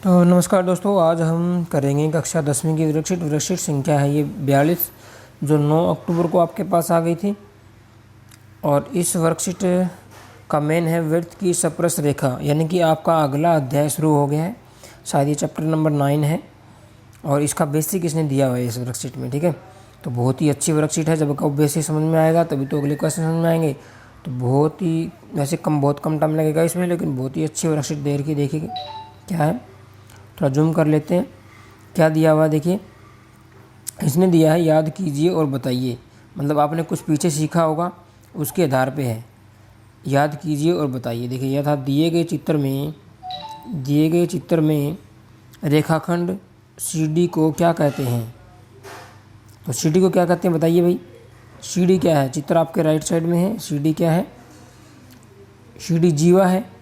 तो नमस्कार दोस्तों, आज हम करेंगे कक्षा 10वीं की वर्कशीट संख्या है ये 42, जो 9 अक्टूबर को आपके पास आ गई थी। और इस वर्कशीट का मेन है वृत्त की स्पर्श रेखा, यानी कि आपका अगला अध्याय शुरू हो गया है। शायद ये चैप्टर नंबर 9 है और इसका बेसिक इसने दिया हुआ है इस वर्कशीट में। ठीक है, तो बहुत ही अच्छी वर्कशीट है। जब आपको बेसिक समझ में आएगा तभी तो अगले क्वेश्चन समझ में आएंगे। तो बहुत ही वैसे बहुत कम टाइम लगेगा इसमें, लेकिन बहुत ही अच्छी वर्कशीट देर की देखिए क्या है। थोड़ा जूम कर लेते हैं, क्या दिया हुआ है देखिए। इसने दिया है याद कीजिए और बताइए, मतलब आपने कुछ पीछे सीखा होगा उसके आधार पे है। याद कीजिए और बताइए। देखिए यह था दिए गए चित्र में रेखाखंड CD को क्या कहते हैं। तो CD को क्या कहते हैं बताइए भाई। CD क्या है, चित्र आपके राइट साइड में है। CD क्या है, CD जीवा है।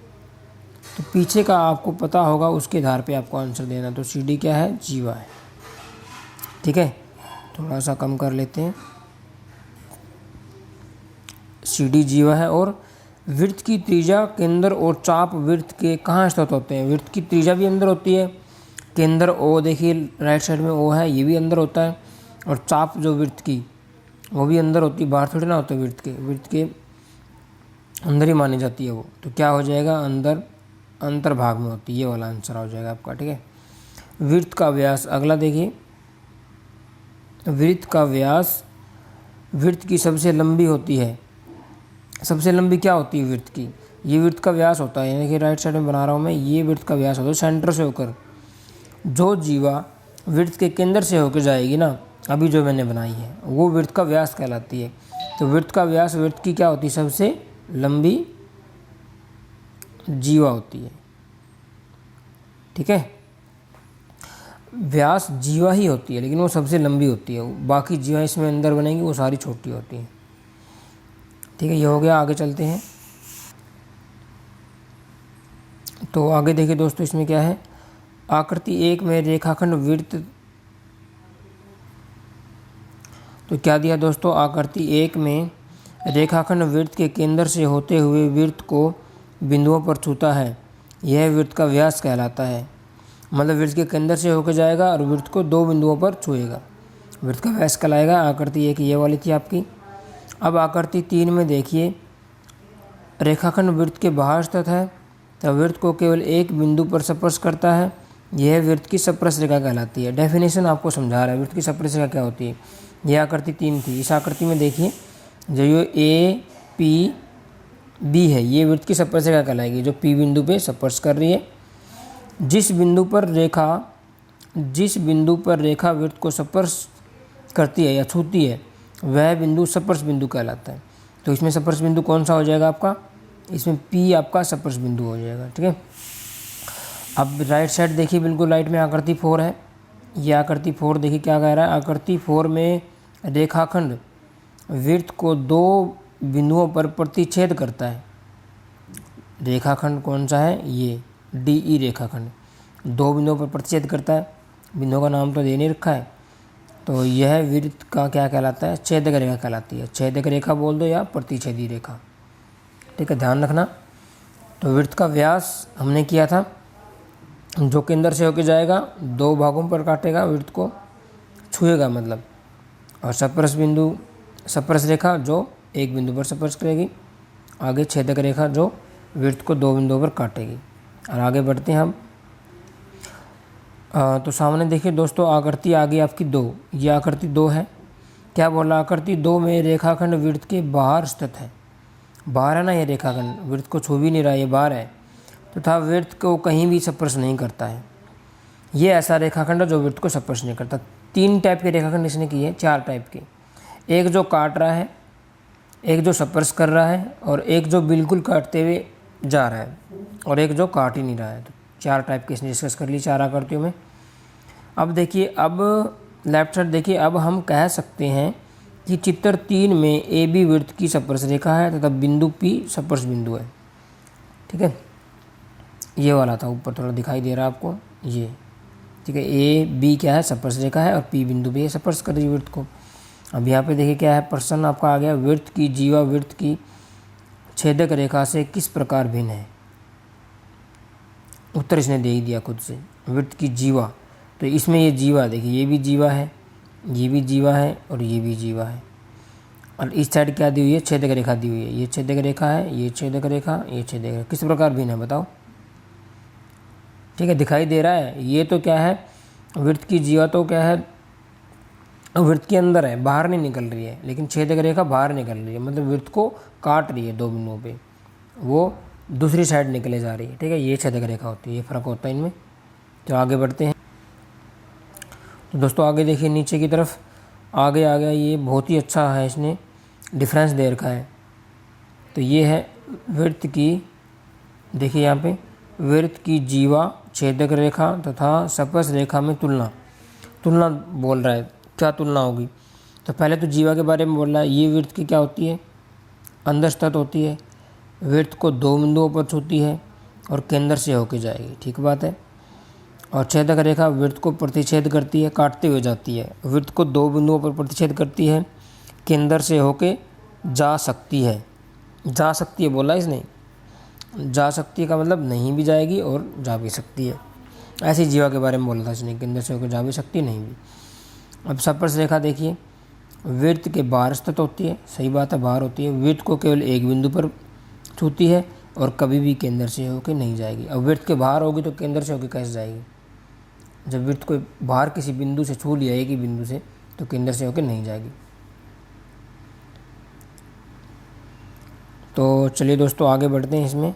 तो पीछे का आपको पता होगा, उसके आधार पे आपको आंसर देना। तो CD क्या है, जीवा है। ठीक है, थोड़ा सा कम कर लेते हैं। CD जीवा है। और वृत्त की त्रिज्या, केंद्र और चाप वृत्त के कहाँ स्थित होते हैं। वृत्त की त्रिज्या भी अंदर होती है, केंद्र O देखिए राइट साइड में O है, ये भी अंदर होता है। और चाप जो वृत्त की वो भी अंदर होती है, बाहर थोड़ी ना होता है। वृत्त के अंदर ही मानी जाती है वो। तो क्या हो जाएगा, अंतर्भाग में होती है। ये वाला आंसर हो जाएगा आपका। ठीक है, वृत्त का व्यास अगला देखिए। वृत्त का व्यास वृत्त की सबसे लंबी होती है। सबसे लंबी क्या होती है वृत्त की, ये वृत्त का व्यास होता है। यानी कि राइट साइड में बना रहा हूँ मैं, ये वृत्त का व्यास होता है सेंटर से होकर। जो जीवा वृत्त के केंद्र से होकर जाएगी ना, अभी जो मैंने बनाई है, वो वृत्त का व्यास कहलाती है। तो वृत्त का व्यास वृत्त की क्या होती है, सबसे लंबी जीवा होती है। ठीक है, व्यास जीवा ही होती है, लेकिन वो सबसे लंबी होती है। बाकी जीवा इसमें अंदर बनेंगी, वो सारी छोटी होती हैं। ठीक है, ये हो गया। आगे चलते हैं। तो आगे देखिए दोस्तों, इसमें क्या है, आकृति 1 में रेखाखंड वृत्त। तो क्या दिया दोस्तों, आकृति 1 में रेखाखंड वृत्त के केंद्र से होते हुए वृत्त को बिंदुओं पर छूता है, यह वृत्त का व्यास कहलाता है। मतलब वृत्त के केंद्र से होकर जाएगा और वृत्त को 2 बिंदुओं पर छुएगा, वृत्त का व्यास कहलाएगा। आकृति 1 ये वाली थी आपकी। अब आकृति 3 में देखिए, रेखाखंड वृत्त के बाहर स्थित है, तब वृत्त को केवल एक बिंदु पर स्पर्श करता है, यह वृत्त की स्पर्श रेखा कहलाती है। डेफिनेशन आपको समझा रहा है वृत्त की स्पर्श रेखा क्या होती है। यह आकृति 3 थी। इस आकृति में देखिए, जो ये APB है, ये वृत्त की स्पर्श रेखा कहलाएगी, जो P बिंदु पे स्पर्श कर रही है। जिस बिंदु पर रेखा वृत्त को स्पर्श करती है या छूती है, वह बिंदु स्पर्श बिंदु कहलाता है। तो इसमें स्पर्श बिंदु कौन सा हो जाएगा आपका, इसमें P आपका स्पर्श बिंदु हो जाएगा। ठीक है, अब राइट साइड देखिए, बिल्कुल राइट में आकृति 4 है। ये आकृति 4 देखिए क्या कह रहा है। आकृति 4 में रेखाखंड वृत्त को 2 बिंदुओं पर प्रतिच्छेद करता है। रेखाखंड कौन सा है, ये DE रेखाखंड 2 बिंदुओं पर प्रतिच्छेद करता है। बिंदुओं का नाम तो दे नहीं रखा है। तो यह वृत्त का क्या कहलाता है, छेदक रेखा कहलाती है। छेदक रेखा बोल दो या प्रतिच्छेदी रेखा। ठीक है, ध्यान रखना। तो वृत्त का व्यास हमने किया था, जो केंद्र से होकर जाएगा 2 भागों पर काटेगा, वृत्त को छुएगा मतलब। और स्पर्श रेखा जो एक बिंदु पर स्पर्श करेगी। आगे छेदक रेखा जो वृत्त को 2 बिंदुओं पर काटेगी। और आगे बढ़ते हैं हम। तो सामने देखिए दोस्तों, आकृति आ गई आपकी 2। ये आकृति 2 है। क्या बोला, आकृति 2 में रेखाखंड वृत्त के बाहर स्थित है। बाहर है ना ये रेखाखंड, वृत्त को छू भी नहीं रहा, ये बाहर है, तथा वृत्त को कहीं भी स्पर्श नहीं करता है। ये ऐसा रेखाखंड है जो वृत्त को स्पर्श नहीं करता। 3 टाइप के रेखाखंड इसने किए, 4 टाइप के। एक जो काट रहा है, एक जो स्पर्श कर रहा है, और एक जो बिल्कुल काटते हुए जा रहा है, और एक जो काट ही नहीं रहा है। तो 4 टाइप के इसने डिस्कस कर ली 4 आकृतियों में। अब देखिए, अब लेफ्ट साइड देखिए, अब हम कह सकते हैं कि चित्र 3 में AB वृत्त की स्पर्श रेखा है तथा बिंदु P स्पर्श बिंदु है। ठीक है, ये वाला था, ऊपर थोड़ा दिखाई दे रहा है आपको ये। ठीक है, AB क्या है, स्पर्श रेखा है, और P बिंदु भी स्पर्श कर रही है वृत्त को। अब यहाँ पे देखिए क्या है, प्रश्न आपका आ गया, वृत्त की जीवा वृत्त की छेदक रेखा से किस प्रकार भिन्न है। उत्तर इसने दे ही दिया खुद से। वृत्त की जीवा, तो इसमें ये जीवा देखिए, ये भी जीवा है, ये भी जीवा है और ये भी जीवा है। और इस साइड क्या दी हुई है, छेदक रेखा दी हुई है। ये छेदक रेखा है, ये छेदक रेखा, ये छेदक रेखा। किस प्रकार भिन्न है बताओ? ठीक है, दिखाई दे रहा है। ये तो क्या है, वृत्त की जीवा तो क्या है, वृत्त के अंदर है, बाहर नहीं निकल रही है, लेकिन छेदक रेखा बाहर निकल रही है, मतलब वृत्त को काट रही है दो बिंदुओं पे, वो दूसरी साइड निकले जा रही है। ठीक है, ये छेदक रेखा होती है, ये फ़र्क होता है इनमें। तो आगे बढ़ते हैं। तो दोस्तों आगे देखिए, नीचे की तरफ आगे आ गया, ये बहुत ही अच्छा है, इसने डिफरेंस दे रखा है। तो ये है वृत्त की, देखिए यहाँ पे वृत्त की जीवा, छेदक रेखा तथा स्पर्श रेखा में तुलना। तुलना बोल रहा है, क्या तुलना होगी? तो पहले तो जीवा के बारे में बोल रहा है। ये वृत्त की क्या होती है, अंधस्थित होती है, वृत्त को दो बिंदुओं पर छूती है और केंद्र से होकर जाएगी। ठीक बात है। और छेदक रेखा वृत्त को प्रतिच्छेद करती है, काटते हुए जाती है, वृत्त को दो बिंदुओं पर प्रतिच्छेद करती है, केंद्र से होके जा सकती है। जा सकती है बोला इसने, जा सकती है का मतलब नहीं भी जाएगी और जा भी सकती है। ऐसी जीवा के बारे में बोला था इसने, केंद्र से होकर जा भी सकती है, नहीं भी। अब स्पर्श रेखा देखिए, वृत्त के बाहर स्थित होती है, सही बात है, बाहर होती है, वृत्त को केवल एक बिंदु पर छूती है और कभी भी केंद्र से होकर नहीं जाएगी। अब वृत्त के बाहर होगी तो केंद्र से होकर कैसे जाएगी? जब वृत्त को बाहर किसी बिंदु से छू लिया, एक ही बिंदु से, तो केंद्र से होकर नहीं जाएगी। तो चलिए दोस्तों आगे बढ़ते हैं। इसमें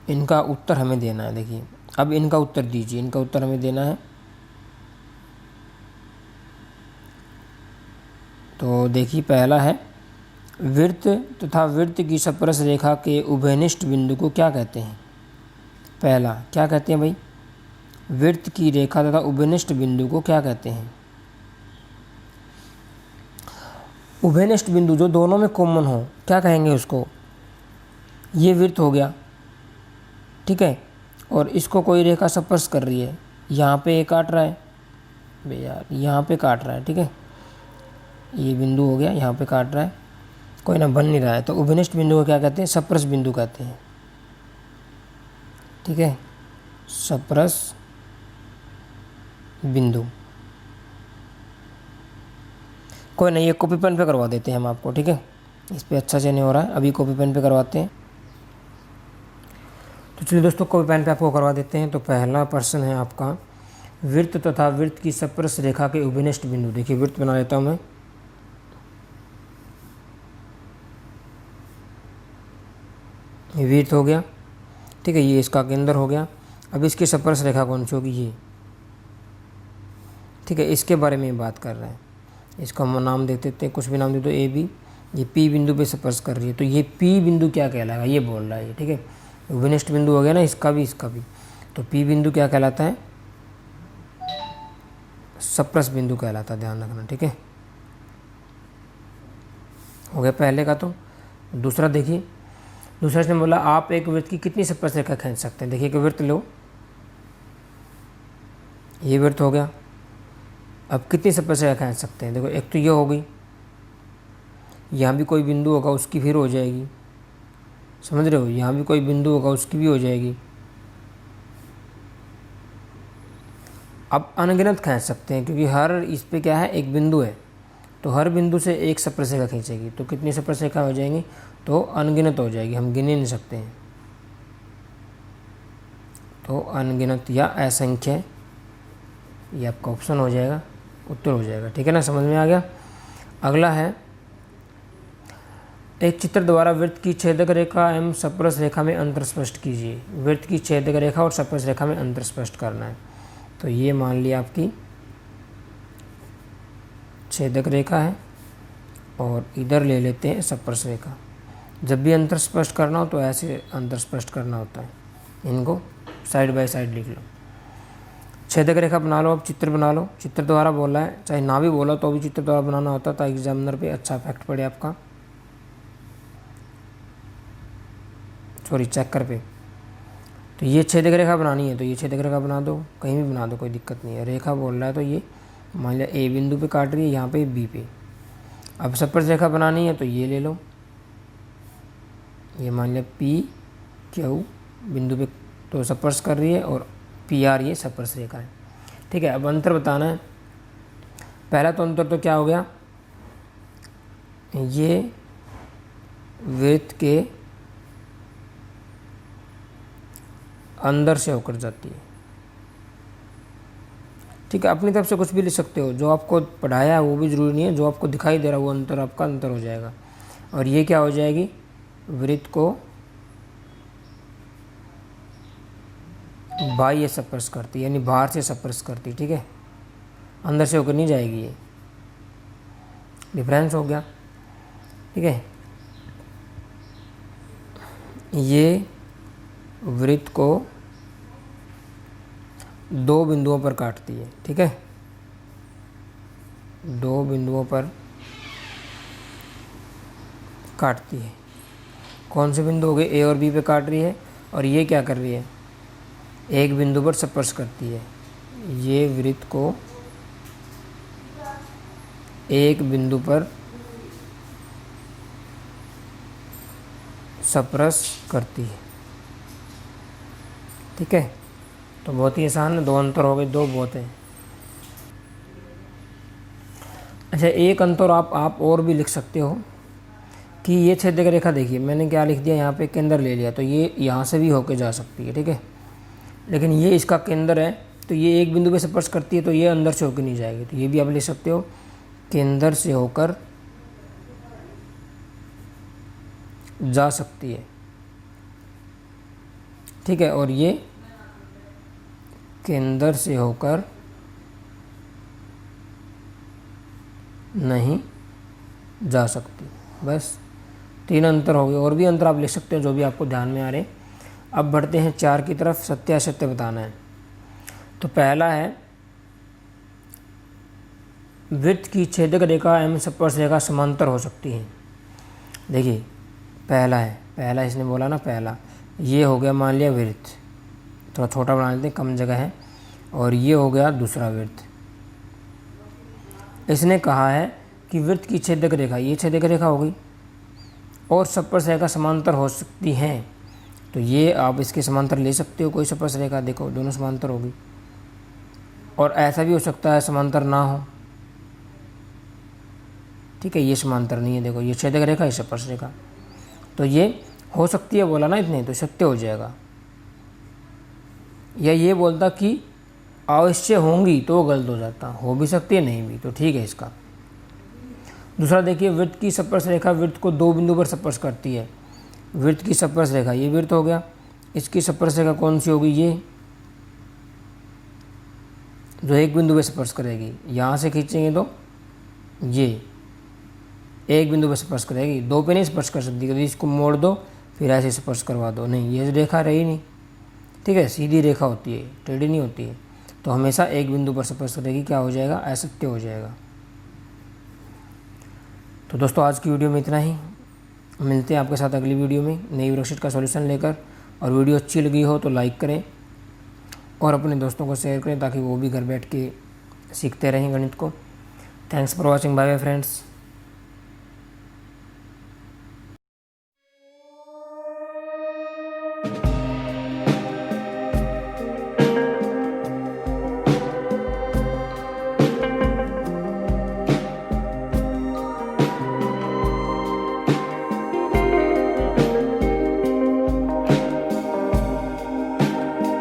इनका उत्तर हमें देना है। देखिए अब इनका उत्तर दीजिए, इनका उत्तर हमें देना है। तो देखिए पहला है, वृत्त तथा वृत्त की स्पर्श रेखा के उभयनिष्ठ बिंदु को क्या कहते हैं? पहला क्या कहते हैं भाई? वृत्त की रेखा तथा उभयनिष्ठ बिंदु को क्या कहते हैं? उभयनिष्ठ बिंदु जो दोनों में कॉमन हो, क्या कहेंगे उसको? ये वृत्त हो गया, ठीक है, और इसको कोई रेखा स्पर्श कर रही है, यहाँ पे ये काट रहा है भैया, यहाँ पे काट रहा है, ठीक है, ये बिंदु हो गया, यहाँ पे काट रहा है, कोई ना बन नहीं रहा है, तो उभयनिष्ठ बिंदु को क्या कहते हैं? स्पर्श बिंदु कहते हैं। ठीक है, स्पर्श बिंदु। कोई नहीं, ये कॉपी पेन पे करवा देते हैं हम आपको, ठीक है, इस पर अच्छा से नहीं हो रहा है, अभी कॉपी पेन पे करवाते हैं। तो चलिए दोस्तों कॉपी पेन पे आपको करवा देते हैं। तो पहला प्रश्न है आपका, वृत्त तथा वृत्त की स्पर्श रेखा के उभयनिष्ठ बिंदु। देखिए वृत्त बना लेता हूँ मैं, ये वृत्त हो गया, ठीक है, ये इसका केंद्र हो गया। अब इसकी स्पर्श रेखा कौन सी होगी? ये, ठीक है, इसके बारे में बात कर रहे हैं। इसका हम नाम दे देते हैं, कुछ भी नाम दे दो, ए बी। ये पी बिंदु पे स्पर्श कर रही है, तो ये पी बिंदु क्या कहलाएगा, ये बोल रहा है ये, ठीक है, उभयनिष्ठ बिंदु हो गया ना, इसका भी इसका भी। तो पी बिंदु क्या कहलाता है? स्पर्श बिंदु कहलाता है, ध्यान रखना, ठीक है, हो गया पहले का। तो दूसरा देखिए, दूसरा इसने बोला आप एक वृत्त की कितनी स्पर्श रेखा खींच सकते हैं? देखिए एक वृत्त लो, ये वृत्त हो गया, अब कितनी स्पर्श रेखा खींच सकते हैं? देखो एक तो ये हो गई, यहाँ भी कोई बिंदु होगा उसकी फिर हो जाएगी, समझ रहे हो, यहाँ भी कोई बिंदु होगा उसकी भी हो जाएगी। अब अनगिनत खींच सकते हैं, क्योंकि हर इस पे क्या है, एक बिंदु है, तो हर बिंदु से एक स्पर्श रेखा खींचेगी, तो कितनी स्पर्श रेखा हो जाएंगी? तो अनगिनत हो जाएगी, हम गिन ही नहीं सकते हैं। तो अनगिनत या असंख्य, ये आपका ऑप्शन हो जाएगा, उत्तर हो जाएगा, ठीक है ना, समझ में आ गया। अगला है, एक चित्र द्वारा वृत्त की छेदक रेखा एवं स्पर्श रेखा में अंतर स्पष्ट कीजिए। वृत्त की छेदक रेखा और स्पर्श रेखा में अंतर स्पष्ट करना है। तो ये मान लिया आपकी छेदक रेखा है और इधर ले लेते हैं स्पर्श रेखा। जब भी अंतर स्पष्ट करना हो तो ऐसे अंतर स्पष्ट करना होता है, इनको साइड बाय साइड लिख लो। छेदक रेखा बना लो, अब चित्र बना लो, चित्र द्वारा बोला है, चाहे ना भी बोला तो भी चित्र द्वारा बनाना होता है, ताकि एग्जामिनर पे अच्छा इफेक्ट पड़े आपका, सॉरी चेकर पे। तो ये छेदक रेखा बनानी है, तो ये छेदक रेखा बना दो, कहीं भी बना दो, कोई दिक्कत नहीं है। रेखा बोल रहा है तो ये मान लिया ए बिंदु पे काट रही है, यहाँ पे बी पे। अब स्पर्श रेखा बनानी है तो ये ले लो, ये मान लिया पी क्यू बिंदु पे तो स्पर्श कर रही है, और पी आर ये स्पर्श रेखा है। ठीक है, अब अंतर बताना है। पहला तो अंतर तो क्या हो गया, ये वृत्त के अंदर से होकर जाती है। ठीक है, अपनी तरफ से कुछ भी लिख सकते हो, जो आपको पढ़ाया है वो भी ज़रूरी नहीं है, जो आपको दिखाई दे रहा है वो अंतर आपका अंतर हो जाएगा। और ये क्या हो जाएगी, वृत्त को बाह्य स्पर्श करती, यानी बाहर से स्पर्श करती। ठीक है, अंदर से होकर नहीं जाएगी, ये डिफरेंस हो गया। ठीक है, ये वृत्त को 2 बिंदुओं पर काटती है। ठीक है, 2 बिंदुओं पर काटती है। कौन से बिंदु हो गए, ए और बी पे काट रही है, और ये क्या कर रही है, एक बिंदु पर स्पर्श करती है। ये वृत्त को एक बिंदु पर स्पर्श करती है। ठीक है, तो बहुत ही आसान है, 2 अंतर हो गए, 2 बहुत है। अच्छा, एक अंतर आप और भी लिख सकते हो कि ये छेदक रेखा देखिए, मैंने क्या लिख दिया यहाँ पे, केंद्र ले लिया, तो ये यहाँ से भी होके जा सकती है। ठीक है, लेकिन ये इसका केंद्र है, तो ये एक बिंदु पे स्पर्श करती है, तो ये अंदर से होकर नहीं जाएगी, तो ये भी आप लिख सकते हो, केंद्र से होकर जा सकती है। ठीक है, और ये केंद्र से होकर नहीं जा सकती। बस 3 अंतर हो गए, और भी अंतर आप लिख सकते हो जो भी आपको ध्यान में आ रहे। अब बढ़ते हैं 4 की तरफ, सत्य असत्य बताना है। तो पहला है, वृत्त की छेदक रेखा एवं स्पर्श रेखा समांतर हो सकती है। देखिए, पहला इसने बोला ना, पहला ये हो गया, मान लिया वृत्त, थोड़ा छोटा बना लेते हैं, कम जगह है, और ये हो गया दूसरा वृत्त। इसने कहा है कि वृत्त की छेदक रेखा, ये छेदक रेखा हो गई, और स्पर्श रेखा समांतर हो सकती हैं। तो ये आप इसके समांतर ले सकते हो, कोई स्पर्श रेखा, देखो दोनों समांतर होगी। और ऐसा भी हो सकता है समांतर ना हो। ठीक है, ये समांतर नहीं है, देखो ये छेदक रेखा, ये स्पर्श रेखा, तो ये हो सकती है बोला ना इतने, तो सत्य हो जाएगा। या ये बोलता कि अवश्य होंगी, तो गलत हो जाता, हो भी सकती है नहीं भी, तो ठीक है इसका। दूसरा देखिए, वृत्त की स्पर्श रेखा वृत्त को 2 बिंदु पर स्पर्श करती है। वृत्त की स्पर्श रेखा, ये वृत्त हो गया, इसकी स्पर्श रेखा कौन सी होगी, ये जो एक बिंदु पे स्पर्श करेगी। यहाँ से खींचेंगे तो ये एक बिंदु पे स्पर्श करेगी, 2 पे नहीं स्पर्श कर सकती, कभी इसको मोड़ दो फिर ऐसे स्पर्श करवा दो, नहीं, ये रेखा रही नहीं। ठीक है, सीधी रेखा होती है, टेढ़ी नहीं होती है, तो हमेशा एक बिंदु पर स्पर्श करेगी, क्या हो जाएगा, असत्य हो जाएगा। तो दोस्तों, आज की वीडियो में इतना ही, मिलते हैं आपके साथ अगली वीडियो में नई वर्कशीट का सॉल्यूशन लेकर। और वीडियो अच्छी लगी हो तो लाइक करें और अपने दोस्तों को शेयर करें, ताकि वो भी घर बैठ के सीखते रहें गणित को। Thanks for watching, bye bye friends.